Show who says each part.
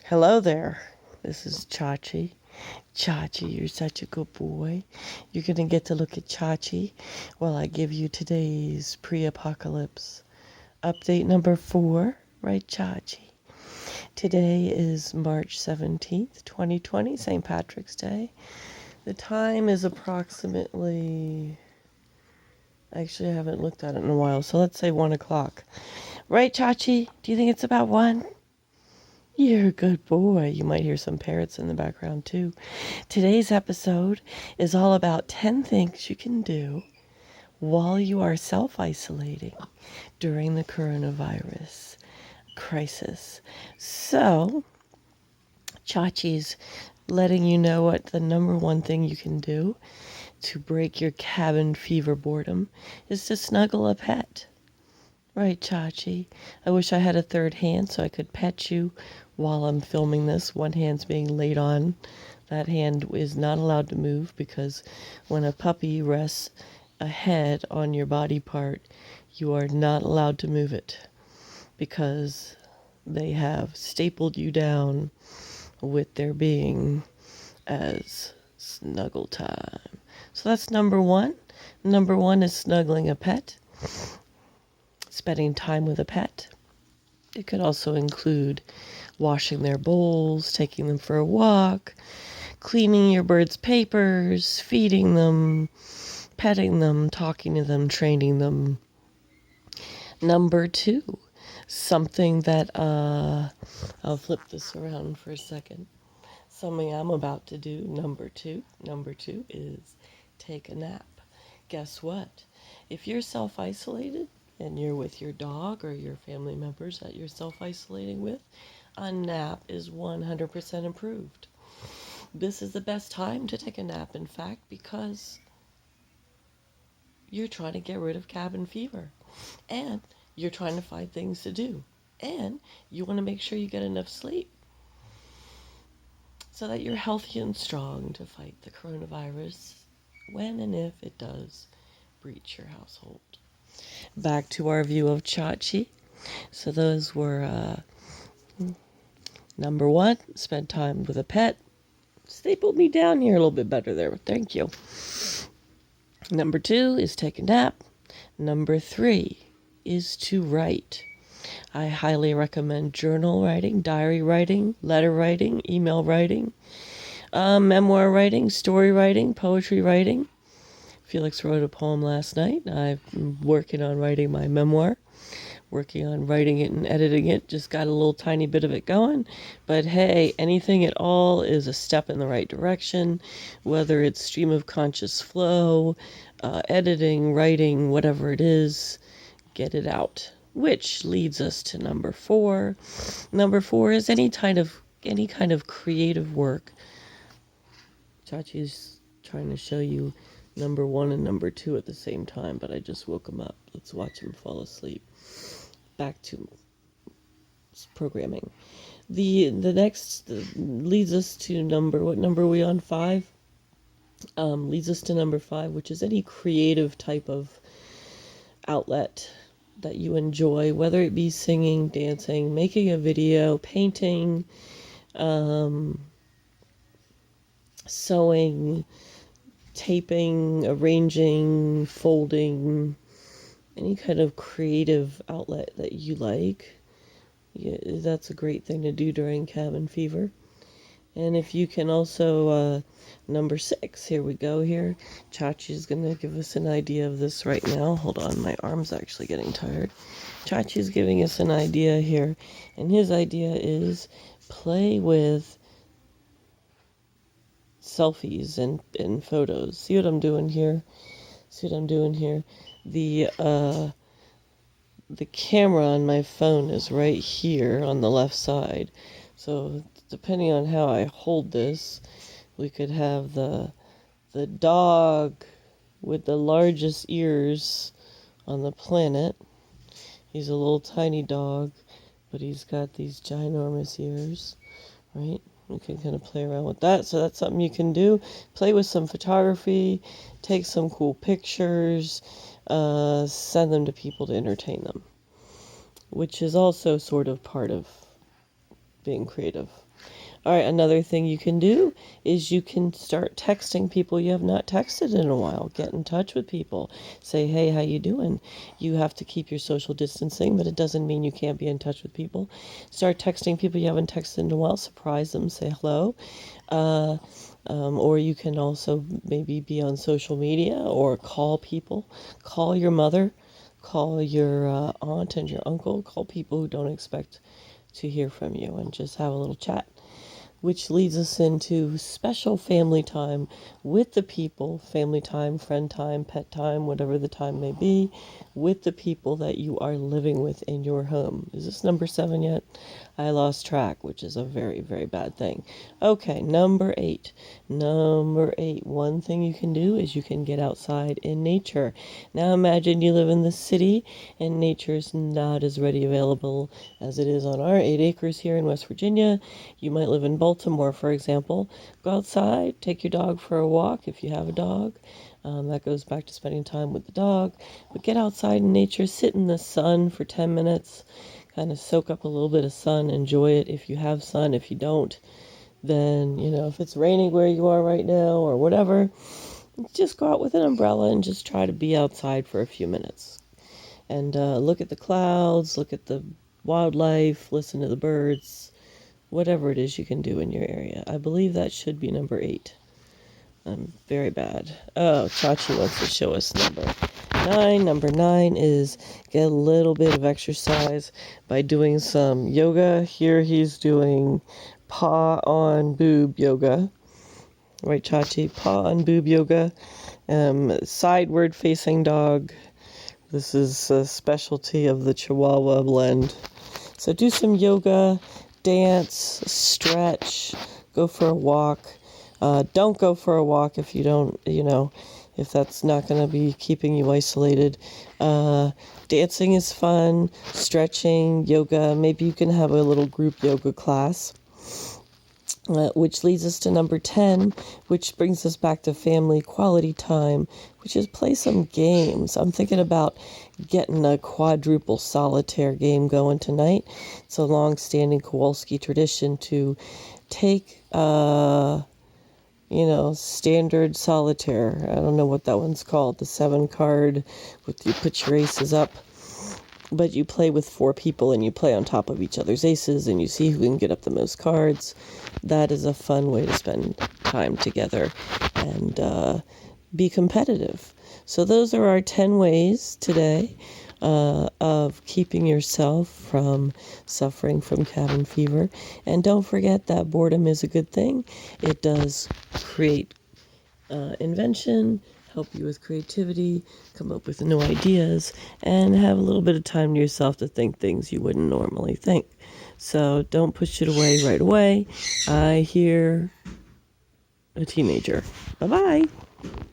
Speaker 1: Hello there. This is Chachi. Chachi, you're such a good boy. You're going to get to look at Chachi while I give you today's Preapochalypse. Update number 4, right, Chachi? Today is March 17th, 2020, St. Patrick's Day. The time is approximately... Actually, I haven't looked at it in a while, so let's say 1 o'clock. Right, Chachi? Do you think it's about 1? You're a good boy. You might hear some parrots in the background too. Today's episode is all about 10 things you can do while you are self-isolating during the coronavirus crisis. So, Chachi's letting you know what the number one thing you can do to break your cabin fever boredom is to snuggle a pet. Right, Chachi. I wish I had a third hand so I could pet you while I'm filming this. One hand's being laid on. That hand is not allowed to move because when a puppy rests a head on your body part, you are not allowed to move it because they have stapled you down with their being as snuggle time. So that's number one. Number one is snuggling a pet. Spending time with a pet. It could also include washing their bowls, taking them for a walk, cleaning your bird's papers, feeding them, petting them, talking to them, training them. Number 2, something that, I'll flip this around for a second. Something I'm about to do, number two is take a nap. Guess what? If you're self-isolated, and you're with your dog or your family members that you're self-isolating with, a nap is 100% improved. This is the best time to take a nap, in fact, because you're trying to get rid of cabin fever. And you're trying to find things to do. And you want to make sure you get enough sleep so that you're healthy and strong to fight the coronavirus when and if it does breach your household. Back to our view of Chachi. So those were number 1, spend time with a pet. Stapled me down here a little bit better there, thank you. Number 2 is take a nap. Number 3 is to write. I highly recommend journal writing, diary writing, letter writing, email writing, memoir writing, story writing, poetry writing. Felix wrote a poem last night. I'm working on writing my memoir, working on writing it and editing it. Just got a little tiny bit of it going. But hey, anything at all is a step in the right direction, whether it's stream of conscious flow, editing, writing, whatever it is, get it out. Which leads us to number 4. Number 4 is any kind of creative work. Chachi's trying to show you number 1 and number 2 at the same time, but I just woke him up. Let's watch him fall asleep. Back to programming. The next leads us to what number are we on? 5? Leads us to number 5, which is any creative type of outlet that you enjoy, whether it be singing, dancing, making a video, painting, sewing, taping, arranging, folding, any kind of creative outlet that you like. Yeah, that's a great thing to do during cabin fever. And if you can also, number 6, here we go here. Chachi's going to give us an idea of this right now. Hold on, my arm's actually getting tired. Chachi's giving us an idea here. And his idea is play with selfies and photos. See what I'm doing here? The camera on my phone is right here on the left side. So depending on how I hold this, we could have the dog with the largest ears on the planet. He's a little tiny dog, but he's got these ginormous ears, right? We can kind of play around with that. So that's something you can do. Play with some photography, take some cool pictures, send them to people to entertain them, which is also sort of part of being creative. All right, another thing you can do is you can start texting people you have not texted in a while. Get in touch with people. Say, hey, how you doing? You have to keep your social distancing, but it doesn't mean you can't be in touch with people. Start texting people you haven't texted in a while. Surprise them. Say hello. Or you can also maybe be on social media or call people. Call your mother. Call your aunt and your uncle. Call people who don't expect to hear from you and just have a little chat, which leads us into special family time with the people, family time, friend time, pet time, whatever the time may be, with the people that you are living with in your home. Is this number 7 yet? I lost track, which is a very, very bad thing. Okay, number 8. Number 8. One thing you can do is you can get outside in nature. Now imagine you live in the city and nature is not as ready available as it is on our 8 acres here in West Virginia. You might live in Baltimore, for example. Go outside, take your dog for a walk if you have a dog. That goes back to spending time with the dog. But get outside in nature, sit in the sun for 10 minutes, kind of soak up a little bit of sun, enjoy it if you have sun. If you don't, then, if it's raining where you are right now or whatever, just go out with an umbrella and just try to be outside for a few minutes. And look at the clouds, look at the wildlife, listen to the birds, whatever it is you can do in your area. I believe that should be number 8. I'm very bad. Oh, Chachi wants to show us number 9. Number 9 is get a little bit of exercise by doing some yoga. Here he's doing paw on boob yoga. Right, Chachi? Paw on boob yoga. Sideward facing dog. This is a specialty of the Chihuahua blend. So do some yoga, dance, stretch, go for a walk. Don't go for a walk if you don't, if that's not going to be keeping you isolated. Dancing is fun, stretching, yoga. Maybe you can have a little group yoga class. Which leads us to number 10, which brings us back to family quality time, which is play some games. I'm thinking about getting a quadruple solitaire game going tonight. It's a long-standing Kowalski tradition to take, standard solitaire. I don't know what that one's called. The 7 card with you put your aces up. But you play with 4 people and you play on top of each other's aces and you see who can get up the most cards. That is a fun way to spend time together and be competitive. So those are our 10 ways today of keeping yourself from suffering from cabin fever. And don't forget that boredom is a good thing. It does create invention, help you with creativity, come up with new ideas, and have a little bit of time to yourself to think things you wouldn't normally think. So don't push it away right away. I hear a teenager. Bye-bye.